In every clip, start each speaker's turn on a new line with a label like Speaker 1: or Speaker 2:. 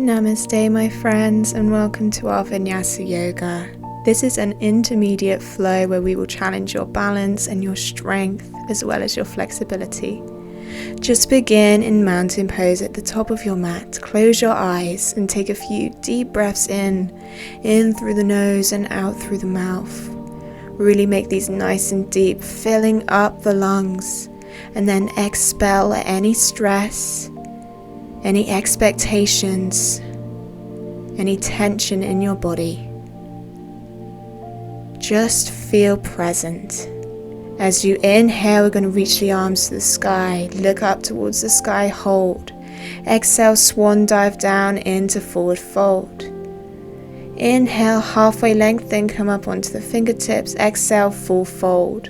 Speaker 1: Namaste, my friends, and welcome to our Vinyasa yoga. This is an intermediate flow where we will challenge your balance and your strength as well as your flexibility. Just begin in mountain pose at the top of your mat. Close your eyes and take a few deep breaths in through the nose and out through the mouth. Really make these nice and deep, filling up the lungs, and then expel any stress, any expectations, any tension in your body. Just feel present. As you inhale, we're going to reach the arms to the sky. Look up towards the sky, hold. Exhale, swan dive down into forward fold. Inhale, halfway lengthen, come up onto the fingertips. Exhale, full fold.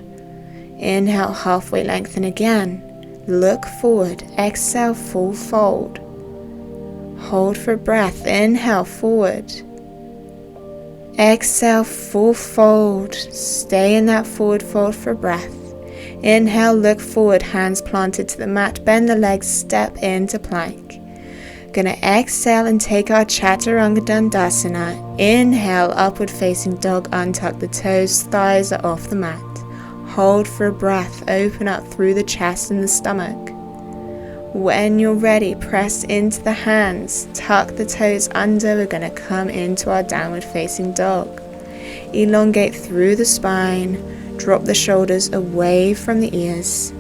Speaker 1: Inhale, halfway lengthen again. Look forward. Exhale, full fold. Hold for breath. Inhale, forward. Exhale, full fold. Stay in that forward fold for breath. Inhale, look forward, hands planted to the mat. Bend the legs, step into plank. Gonna exhale and take our Chaturanga Dandasana. Inhale, upward facing dog, untuck the toes, thighs are off the mat. Hold for breath, open up through the chest and the stomach. When you're ready, press into the hands, tuck the toes under. We're going to come into our downward facing dog. Elongate through the spine, drop the shoulders away from the ears.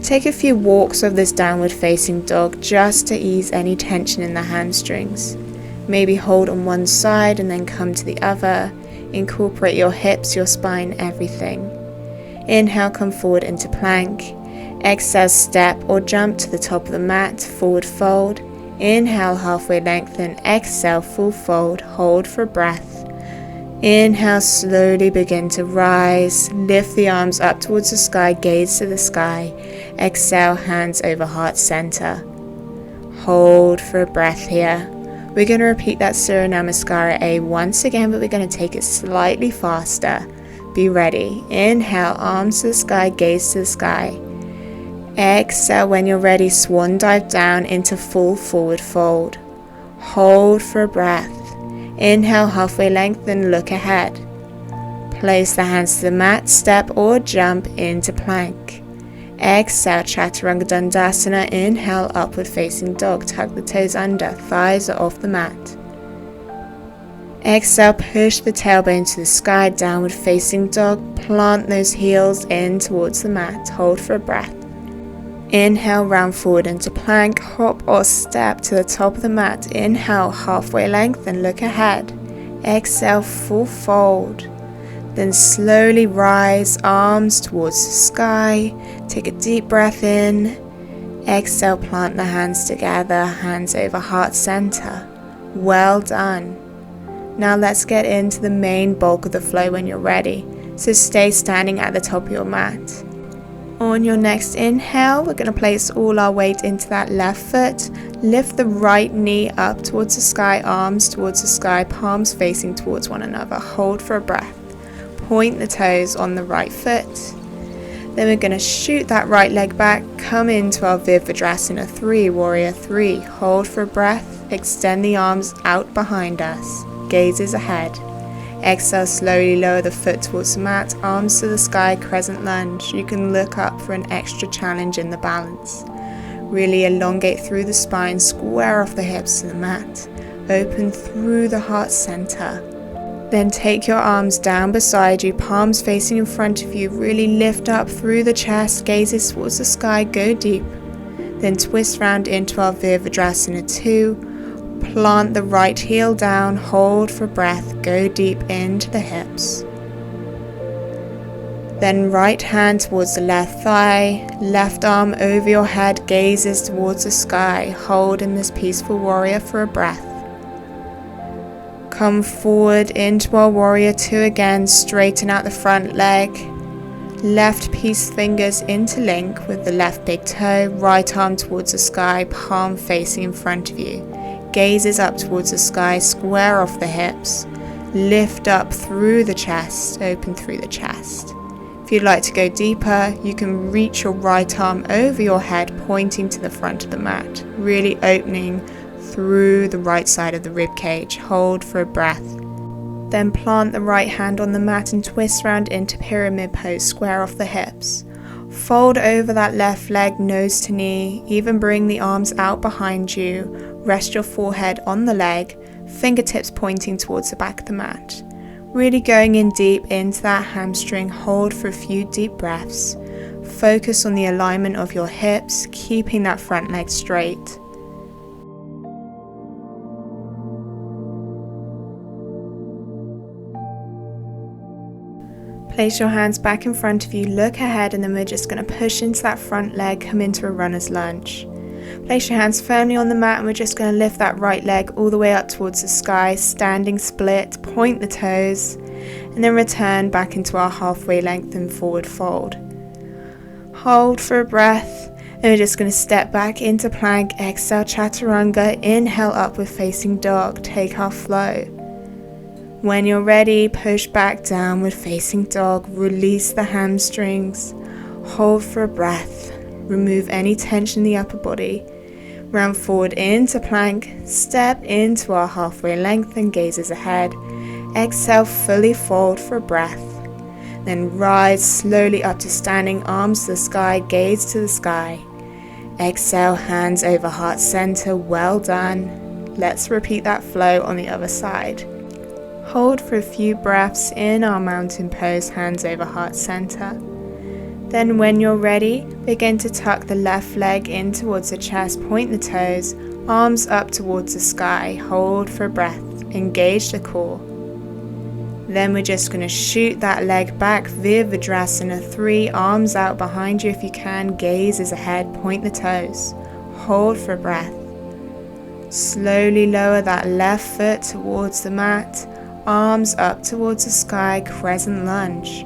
Speaker 1: Take a few walks of this downward facing dog just to ease any tension in the hamstrings. Maybe hold on one side and then come to the other. Incorporate your hips, your spine, everything. Inhale, come forward into plank. Exhale, step or jump to the top of the mat, forward fold. Inhale, halfway lengthen. Exhale, full fold. Hold for breath. Inhale, slowly begin to rise. Lift the arms up towards the sky, gaze to the sky. Exhale, hands over heart center. Hold for breath here. We're going to repeat that Surya Namaskara A once again, but we're going to take it slightly faster. Be ready. Inhale, arms to the sky, gaze to the sky. Exhale, when you're ready, swan dive down into full forward fold. Hold for breath. Inhale, halfway lengthen, look ahead. Place the hands to the mat, step or jump into plank. Exhale, Chaturanga Dandasana. Inhale, upward facing dog, tuck the toes under, thighs are off the mat. Exhale, push the tailbone to the sky, downward facing dog. Plant those heels in towards the mat. Hold for a breath. Inhale, round forward into plank, hop or step to the top of the mat. Inhale, halfway lengthen, look ahead. Exhale, full fold. Then slowly rise, arms towards the sky. Take a deep breath in. Exhale, plant the hands together, hands over heart center. Well done. Now let's get into the main bulk of the flow when you're ready. So stay standing at the top of your mat. On your next inhale, we're going to place all our weight into that left foot. Lift the right knee up towards the sky, arms towards the sky, palms facing towards one another. Hold for a breath. Point the toes on the right foot. Then we're going to shoot that right leg back, come into our Virabhadrasana 3, Warrior 3. Hold for a breath, extend the arms out behind us. Gazes ahead. Exhale, slowly lower the foot towards the mat, arms to the sky, crescent lunge. You can look up for an extra challenge in the balance. Really elongate through the spine, square off the hips to the mat. Open through the heart center. Then take your arms down beside you, palms facing in front of you. Really lift up through the chest, gazes towards the sky, go deep. Then twist round into our Virabhadrasana 2. Plant the right heel down, hold for breath, go deep into the hips. Then right hand towards the left thigh, left arm over your head, gazes towards the sky. Hold in this peaceful warrior for a breath. Come forward into our warrior 2 again, straighten out the front leg. Left peace fingers interlink with the left big toe, right arm towards the sky, palm facing in front of you. Gazes up towards the sky, square off the hips. Lift up through the chest, open through the chest. If you'd like to go deeper, you can reach your right arm over your head, pointing to the front of the mat, really opening through the right side of the rib cage. Hold for a breath. Then plant the right hand on the mat and twist round into pyramid pose, square off the hips. Fold over that left leg, nose to knee, even bring the arms out behind you. Rest your forehead on the leg, fingertips pointing towards the back of the mat. Really going in deep into that hamstring. Hold for a few deep breaths. Focus on the alignment of your hips, keeping that front leg straight. Place your hands back in front of you, look ahead, and then we're just going to push into that front leg, come into a runner's lunge. Place your hands firmly on the mat and we're just going to lift that right leg all the way up towards the sky, standing split, point the toes, and then return back into our halfway lengthened forward fold. Hold for a breath, and we're just going to step back into plank, exhale chaturanga, inhale upward facing dog, take our flow. When you're ready, push back downward facing dog, release the hamstrings, hold for a breath, remove any tension in the upper body, round forward into plank, step into our halfway lengthen, gazes ahead, exhale fully fold for a breath, then rise slowly up to standing, arms to the sky, gaze to the sky, exhale hands over heart center, well done. Let's repeat that flow on the other side. Hold for a few breaths in our mountain pose, hands over heart center. Then when you're ready, begin to tuck the left leg in towards the chest, point the toes, arms up towards the sky, hold for a breath, engage the core. Then we're just going to shoot that leg back, Virabhadrasana 3, arms out behind you if you can, gaze is ahead, point the toes, hold for a breath. Slowly lower that left foot towards the mat, arms up towards the sky, crescent lunge.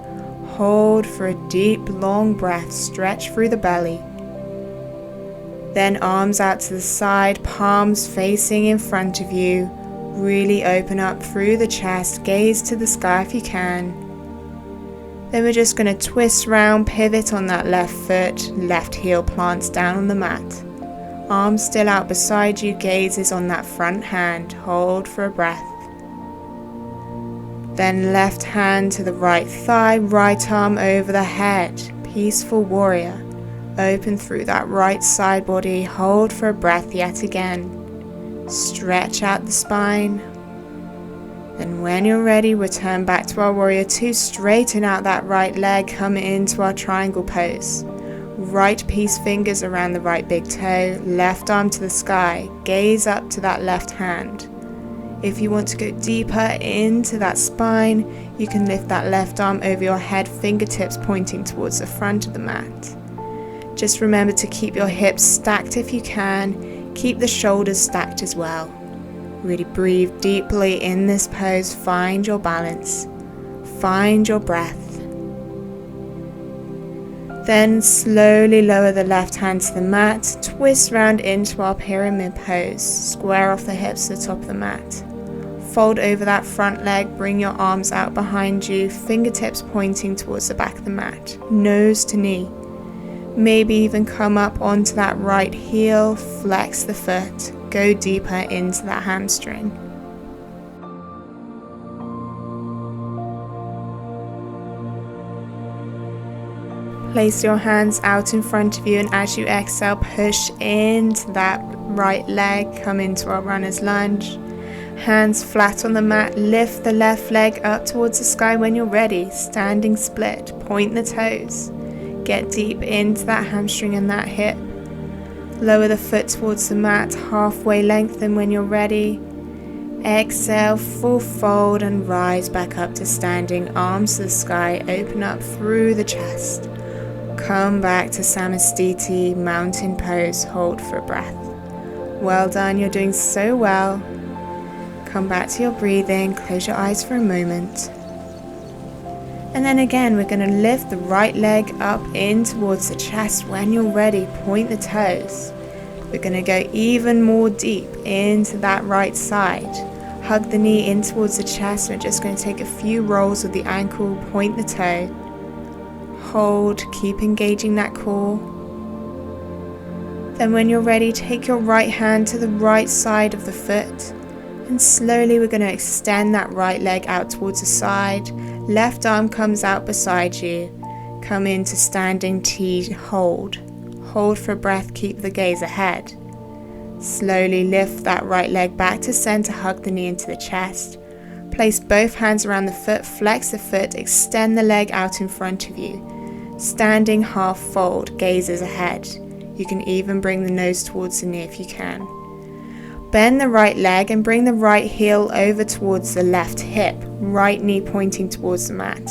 Speaker 1: Hold for a deep, long breath, stretch through the belly. Then arms out to the side, palms facing in front of you. Really open up through the chest, gaze to the sky if you can. Then we're just going to twist round, pivot on that left foot, left heel plants down on the mat. Arms still out beside you, gaze is on that front hand, hold for a breath. Then left hand to the right thigh, right arm over the head, peaceful warrior. Open through that right side body, hold for a breath yet again. Stretch out the spine. Then when you're ready, return back to our warrior 2, straighten out that right leg, come into our triangle pose. Right peace fingers around the right big toe, left arm to the sky, gaze up to that left hand. If you want to go deeper into that spine, you can lift that left arm over your head, fingertips pointing towards the front of the mat. Just remember to keep your hips stacked if you can, keep the shoulders stacked as well. Really breathe deeply in this pose, find your balance, find your breath. Then slowly lower the left hand to the mat, twist round into our pyramid pose, square off the hips to the top of the mat. Fold over that front leg, bring your arms out behind you, fingertips pointing towards the back of the mat, nose to knee. Maybe even come up onto that right heel, flex the foot, go deeper into that hamstring. Place your hands out in front of you, and as you exhale, push into that right leg, come into our runner's lunge. Hands flat on the mat, lift the left leg up towards the sky when you're ready, standing split, point the toes. Get deep into that hamstring and that hip. Lower the foot towards the mat, halfway lengthen when you're ready. Exhale, full fold and rise back up to standing, arms to the sky, open up through the chest. Come back to Samastiti, mountain pose, hold for a breath. Well done, you're doing so well. Come back to your breathing, close your eyes for a moment. And then again, we're going to lift the right leg up in towards the chest. When you're ready, point the toes. We're going to go even more deep into that right side. Hug the knee in towards the chest. We're just going to take a few rolls with the ankle, point the toe. Hold, keep engaging that core. Then when you're ready, take your right hand to the right side of the foot, and slowly we're going to extend that right leg out towards the side. Left arm comes out beside you. Come into standing T, hold. Hold for breath, keep the gaze ahead. Slowly lift that right leg back to center, hug the knee into the chest. Place both hands around the foot, flex the foot, extend the leg out in front of you. Standing half fold, gazes ahead. You can even bring the nose towards the knee if you can. Bend the right leg and bring the right heel over towards the left hip, right knee pointing towards the mat.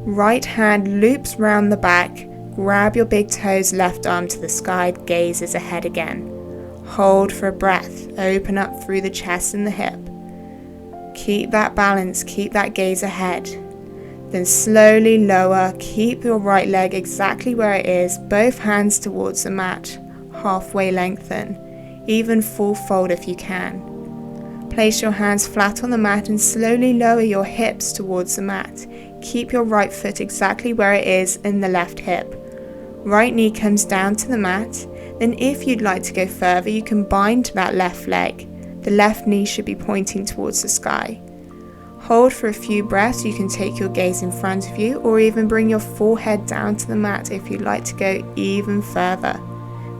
Speaker 1: Right hand loops round the back, grab your big toes, left arm to the sky, gazes ahead again. Hold for a breath, open up through the chest and the hip. Keep that balance, keep that gaze ahead. Then slowly lower, keep your right leg exactly where it is, both hands towards the mat, halfway lengthen, even full fold if you can. Place your hands flat on the mat and slowly lower your hips towards the mat. Keep your right foot exactly where it is in the left hip. Right knee comes down to the mat. Then if you'd like to go further, you can bind that left leg. The left knee should be pointing towards the sky. Hold for a few breaths. You can take your gaze in front of you or even bring your forehead down to the mat if you'd like to go even further.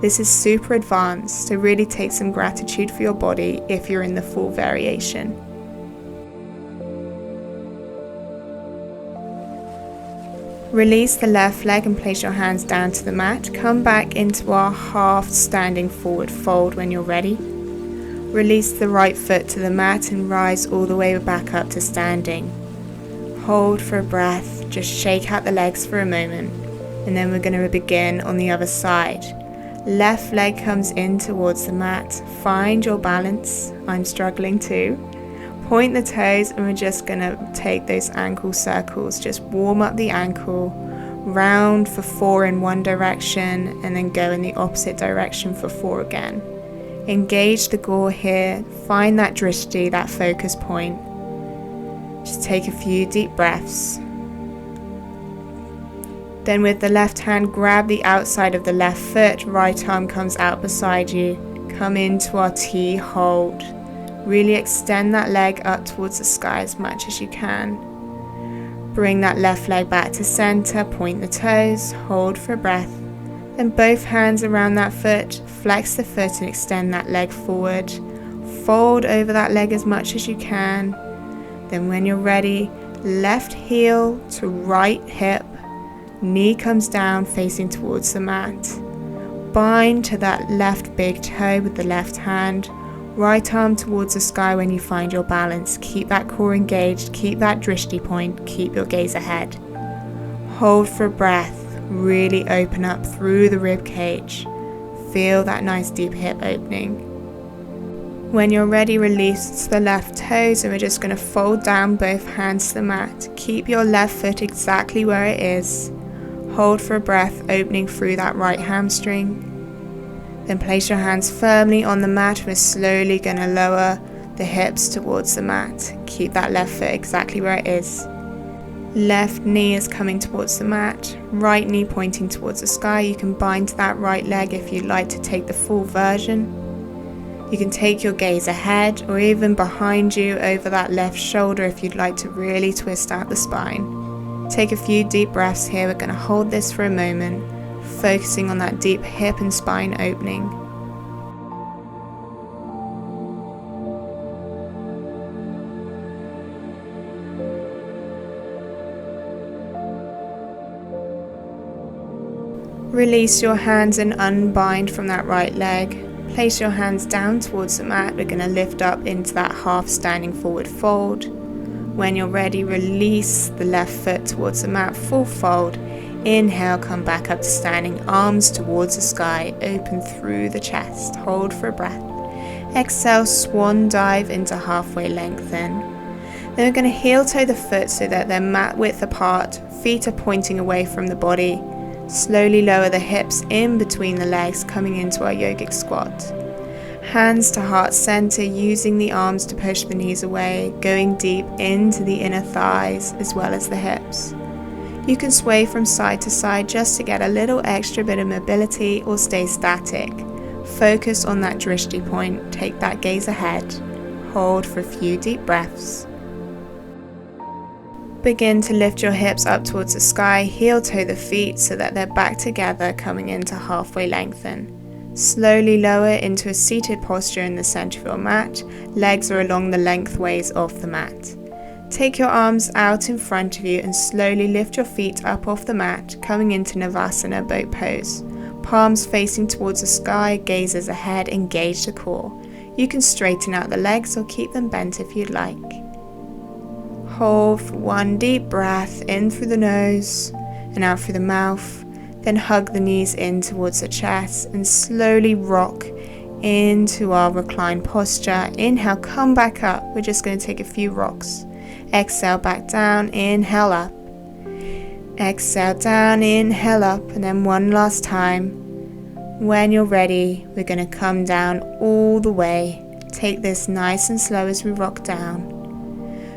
Speaker 1: This is super advanced, so really take some gratitude for your body if you're in the full variation. Release the left leg and place your hands down to the mat. Come back into our half standing forward fold when you're ready. Release the right foot to the mat and rise all the way back up to standing. Hold for a breath, just shake out the legs for a moment, and then we're going to begin on the other side. Left leg comes in towards the mat. Find your balance. I'm struggling too. Point the toes and we're just going to take those ankle circles. Just warm up the ankle. Round for 4 in one direction and then go in the opposite direction for 4 again. Engage the core here. Find that drishti, that focus point. Just take a few deep breaths. Then with the left hand, grab the outside of the left foot, right arm comes out beside you. Come into our T, hold. Really extend that leg up towards the sky as much as you can. Bring that left leg back to center, point the toes, hold for a breath. Then both hands around that foot, flex the foot and extend that leg forward. Fold over that leg as much as you can. Then when you're ready, left heel to right hip. Knee comes down facing towards the mat. Bind to that left big toe with the left hand. Right arm towards the sky when you find your balance. Keep that core engaged, keep that drishti point, keep your gaze ahead. Hold for a breath. Really open up through the rib cage. Feel that nice deep hip opening. When you're ready, release the left toes and we're just going to fold down both hands to the mat. Keep your left foot exactly where it is. Hold for a breath, opening through that right hamstring. Then place your hands firmly on the mat. We're slowly going to lower the hips towards the mat. Keep that left foot exactly where it is. Left knee is coming towards the mat. Right knee pointing towards the sky. You can bind to that right leg if you'd like to take the full version. You can take your gaze ahead or even behind you over that left shoulder if you'd like to really twist out the spine. Take a few deep breaths here. We're going to hold this for a moment, focusing on that deep hip and spine opening. Release your hands and unbind from that right leg. Place your hands down towards the mat. We're going to lift up into that half standing forward fold. When you're ready, release the left foot towards the mat, full fold. Inhale, come back up to standing, arms towards the sky, open through the chest, hold for a breath. Exhale, swan dive into halfway lengthen. Then we're going to heel toe the foot so that they're mat width apart, feet are pointing away from the body. Slowly lower the hips in between the legs, coming into our yogic squat. Hands to heart center, using the arms to push the knees away, going deep into the inner thighs as well as the hips. You can sway from side to side just to get a little extra bit of mobility or stay static. Focus on that drishti point, take that gaze ahead, hold for a few deep breaths. Begin to lift your hips up towards the sky, heel toe the feet so that they're back together, coming into halfway lengthen. Slowly lower into a seated posture in the center of your mat, legs are along the lengthways of the mat. Take your arms out in front of you and slowly lift your feet up off the mat, coming into Navasana boat pose. Palms facing towards the sky, gazes ahead, engage the core. You can straighten out the legs or keep them bent if you'd like. Hold for one deep breath in through the nose and out through the mouth. Then hug the knees in towards the chest and slowly rock into our reclined posture. Inhale, come back up. We're just going to take a few rocks. Exhale, back down, inhale up. Exhale down, inhale up, and then one last time. When you're ready, we're going to come down all the way. Take this nice and slow as we rock down.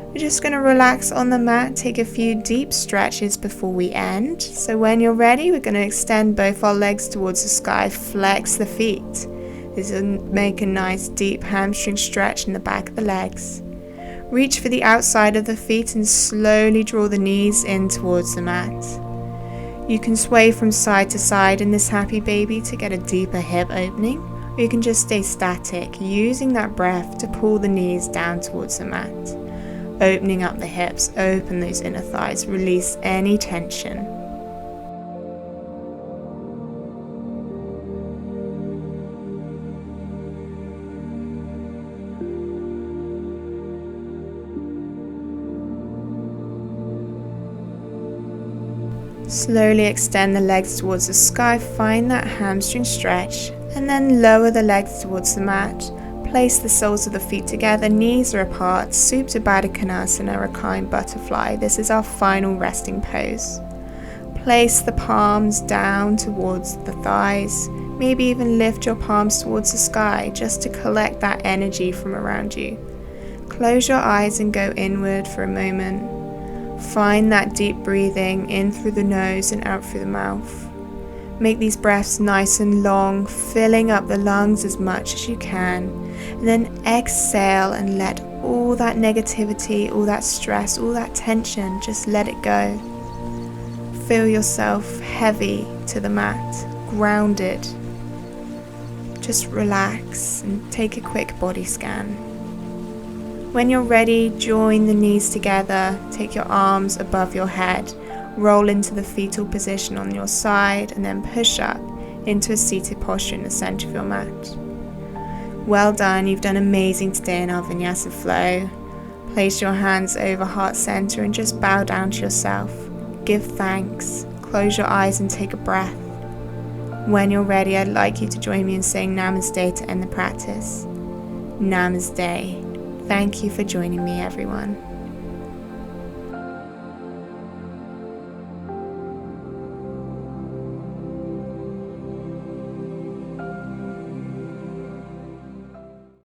Speaker 1: We're just going to relax on the mat, take a few deep stretches before we end. So when you're ready, we're going to extend both our legs towards the sky, flex the feet. This will make a nice deep hamstring stretch in the back of the legs. Reach for the outside of the feet and slowly draw the knees in towards the mat. You can sway from side to side in this happy baby to get a deeper hip opening, or you can just stay static, using that breath to pull the knees down towards the mat. Opening up the hips, open those inner thighs, release any tension. Slowly extend the legs towards the sky, find that hamstring stretch, and then lower the legs towards the mat. Place the soles of the feet together, knees are apart, Supta Baddha Konasana, reclined butterfly. This is our final resting pose. Place the palms down towards the thighs, maybe even lift your palms towards the sky just to collect that energy from around you. Close your eyes and go inward for a moment. Find that deep breathing in through the nose and out through the mouth. Make these breaths nice and long, filling up the lungs as much as you can. And then exhale and let all that negativity, all that stress, all that tension, just let it go. Feel yourself heavy to the mat, grounded. Just relax and take a quick body scan. When you're ready, join the knees together, take your arms above your head, roll into the fetal position on your side, and then push up into a seated posture in the center of your mat. Well done, you've done amazing today in our Vinyasa flow. Place your hands over heart center and just bow down to yourself. Give thanks, close your eyes and take a breath. When you're ready, I'd like you to join me in saying Namaste to end the practice. Namaste. Thank you for joining me, everyone.